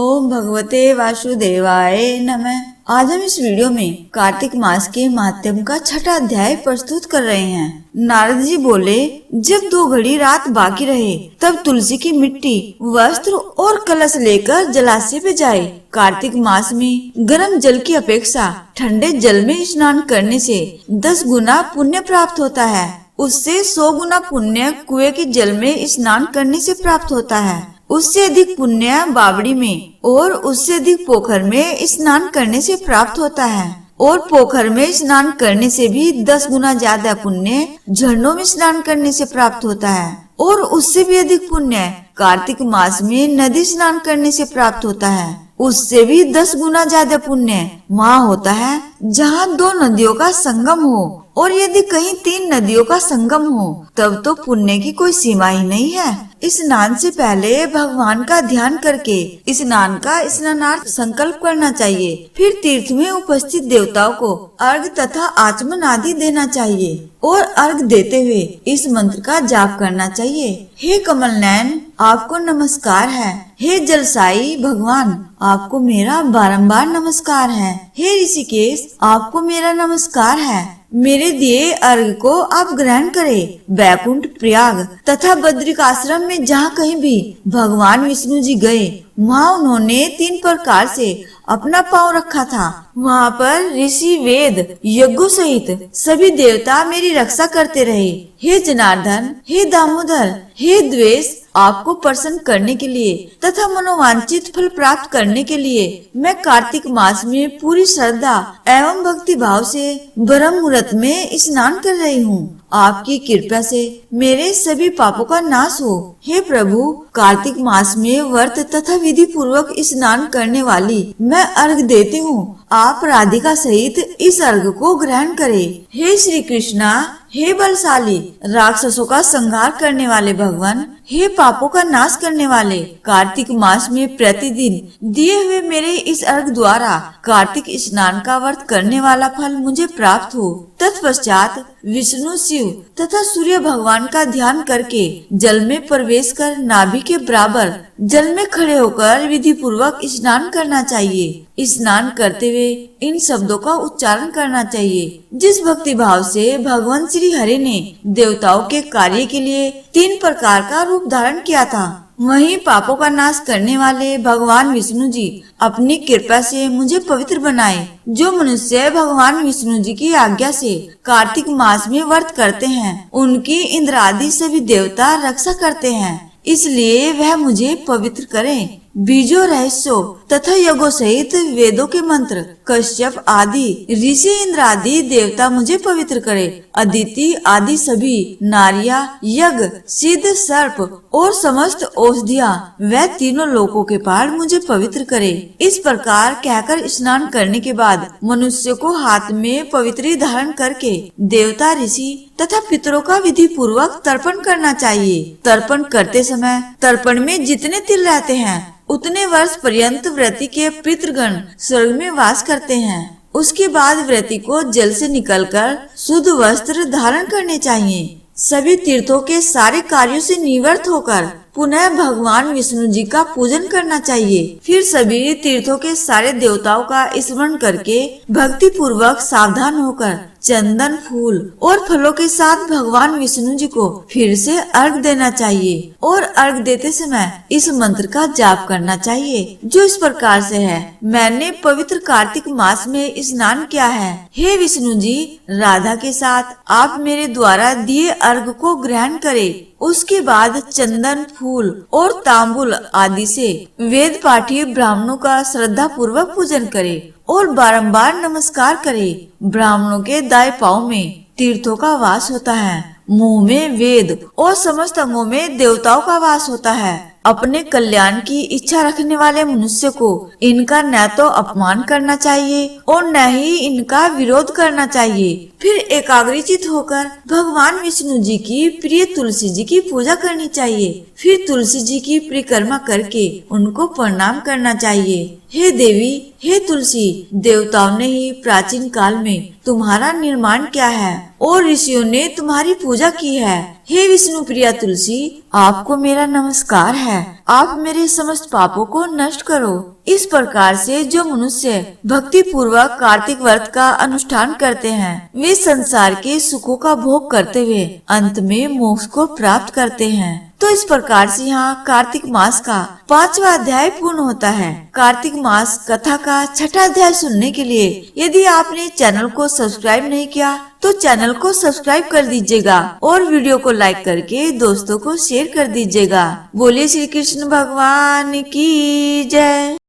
ओम भगवते वासुदेवाय नमः। आज हम इस वीडियो में कार्तिक मास के महात्म्य का छठा अध्याय प्रस्तुत कर रहे हैं। नारद जी बोले, जब 2 घड़ी रात बाकी रहे तब तुलसी की मिट्टी, वस्त्र और कलश लेकर जलाशय पे जाए। कार्तिक मास में गर्म जल की अपेक्षा ठंडे जल में स्नान करने से 10 गुना पुण्य प्राप्त होता है। उससे 100 गुना पुण्य कुएं के जल में स्नान करने से प्राप्त होता है। उससे अधिक पुण्य बावड़ी में और उससे अधिक पोखर में स्नान करने से प्राप्त होता है। और पोखर में स्नान करने से भी 10 गुना ज्यादा पुण्य झरनों में स्नान करने से प्राप्त होता है। और उससे भी अधिक पुण्य कार्तिक मास में नदी स्नान करने से प्राप्त होता है। उससे भी 10 गुना ज्यादा पुण्य वहाँ होता है जहाँ 2 नदियों का संगम हो। और यदि कहीं 3 नदियों का संगम हो तब तो पुण्य की कोई सीमा ही नहीं है। स्नान से पहले भगवान का ध्यान करके स्नान का स्नानार्थ संकल्प करना चाहिए। फिर तीर्थ में उपस्थित देवताओं को अर्घ तथा आचमन आदि देना चाहिए। और अर्घ देते हुए इस मंत्र का जाप करना चाहिए। हे कमल नयन, आपको नमस्कार है। हे जलसाई भगवान, आपको मेरा बारंबार नमस्कार है। हे ऋषिकेश, आपको मेरा नमस्कार है। मेरे दिए अर्घ को आप ग्रहण करें। वैकुंठ, प्रयाग तथा बद्रिकाश्रम में जहाँ कहीं भी भगवान विष्णु जी गए वहाँ उन्होंने 3 प्रकार से अपना पांव रखा था। वहाँ पर ऋषि, वेद, यज्ञों सहित सभी देवता मेरी रक्षा करते रहे। हे जनार्दन, हे दामोदर, हे द्वेष, आपको प्रसन्न करने के लिए तथा मनोवांछित फल प्राप्त करने के लिए मैं कार्तिक मास में पूरी श्रद्धा एवं भक्ति भाव से ब्रह्म मुहूर्त में स्नान कर रही हूँ। आपकी कृपा से मेरे सभी पापों का नाश हो। हे प्रभु, कार्तिक मास में व्रत तथा विधि पूर्वक स्नान करने वाली मैं अर्घ देती हूँ। आप राधिका सहित इस अर्घ को ग्रहण करें। हे श्री कृष्णा, हे बलशाली, राक्षसों का संहार करने वाले भगवान, हे पापों का नाश करने वाले, कार्तिक मास में प्रतिदिन दिए हुए मेरे इस अर्घ द्वारा कार्तिक स्नान का व्रत करने वाला फल मुझे प्राप्त हो। तत्पश्चात विष्णु, शिव तथा सूर्य भगवान का ध्यान करके जल में प्रवेश कर नाभि के बराबर जल में खड़े होकर विधि पूर्वक स्नान करना चाहिए। स्नान करते हुए इन शब्दों का उच्चारण करना चाहिए। जिस भक्ति भाव से भगवान श्री हरि ने देवताओं के कार्य के लिए 3 प्रकार का रूप धारण किया था, वहीं पापों का नाश करने वाले भगवान विष्णु जी अपनी कृपा से मुझे पवित्र बनाए। जो मनुष्य भगवान विष्णु जी की आज्ञा से कार्तिक मास में व्रत करते हैं उनकी इंद्र आदि सभी देवता रक्षा करते हैं। इसलिए वह मुझे पवित्र करें। बीजों, रहस्यों तथा यज्ञों सहित वेदों के मंत्र, कश्यप आदि ऋषि, इंद्र आदि देवता मुझे पवित्र करे। अदिति आदि सभी नारियां, यज्ञ, सिद्ध, सर्प और समस्त औषधियां वह तीनों लोकों के पार मुझे पवित्र करे। इस प्रकार कहकर स्नान करने के बाद मनुष्य को हाथ में पवित्री धारण करके देवता, ऋषि तथा पितरों का विधि पूर्वक तर्पण करना चाहिए। तर्पण करते समय तर्पण में जितने तिल रहते हैं उतने वर्ष पर्यंत व्रती के पितृगण स्वर्ग में वास करते हैं। उसके बाद व्रती को जल से निकलकर शुद्ध वस्त्र धारण करने चाहिए। सभी तीर्थों के सारे कार्यों से निवृत्त होकर पुनः भगवान विष्णु जी का पूजन करना चाहिए। फिर सभी तीर्थों के सारे देवताओं का स्मरण करके भक्ति पूर्वक सावधान होकर चंदन, फूल और फलों के साथ भगवान विष्णु जी को फिर से अर्घ देना चाहिए। और अर्घ देते समय इस मंत्र का जाप करना चाहिए, जो इस प्रकार से है। मैंने पवित्र कार्तिक मास में स्नान किया है। हे विष्णु जी, राधा के साथ आप मेरे द्वारा दिए अर्घ को ग्रहण करें। उसके बाद चंदन, फूल और तांबुल आदि से वेद पाठी ब्राह्मणों का श्रद्धा पूर्वक पूजन करें और बारंबार नमस्कार करें। ब्राह्मणों के दाएं पांव में तीर्थों का वास होता है, मुंह में वेद और समस्त अंगों में देवताओं का वास होता है। अपने कल्याण की इच्छा रखने वाले मनुष्य को इनका न तो अपमान करना चाहिए और न ही इनका विरोध करना चाहिए। फिर एकाग्रचित होकर भगवान विष्णु जी की प्रिय तुलसी जी की पूजा करनी चाहिए। फिर तुलसी जी की परिक्रमा करके उनको प्रणाम करना चाहिए। हे देवी, हे तुलसी, देवताओं ने ही प्राचीन काल में तुम्हारा निर्माण किया है और ऋषियों ने तुम्हारी पूजा की है। हे विष्णु प्रिया तुलसी, आपको मेरा नमस्कार है। आप मेरे समस्त पापों को नष्ट करो। इस प्रकार से जो मनुष्य भक्ति पूर्वक कार्तिक व्रत का अनुष्ठान करते हैं, वे संसार के सुखों का भोग करते हुए अंत में मोक्ष को प्राप्त करते हैं। तो इस प्रकार से यहाँ कार्तिक मास का 5वां अध्याय पूर्ण होता है। कार्तिक मास कथा का 6ठा अध्याय सुनने के लिए यदि आपने चैनल को सब्सक्राइब नहीं किया तो चैनल को सब्सक्राइब कर दीजिएगा और वीडियो को लाइक करके दोस्तों को शेयर कर दीजिएगा। बोलिए श्री कृष्ण भगवान की जय।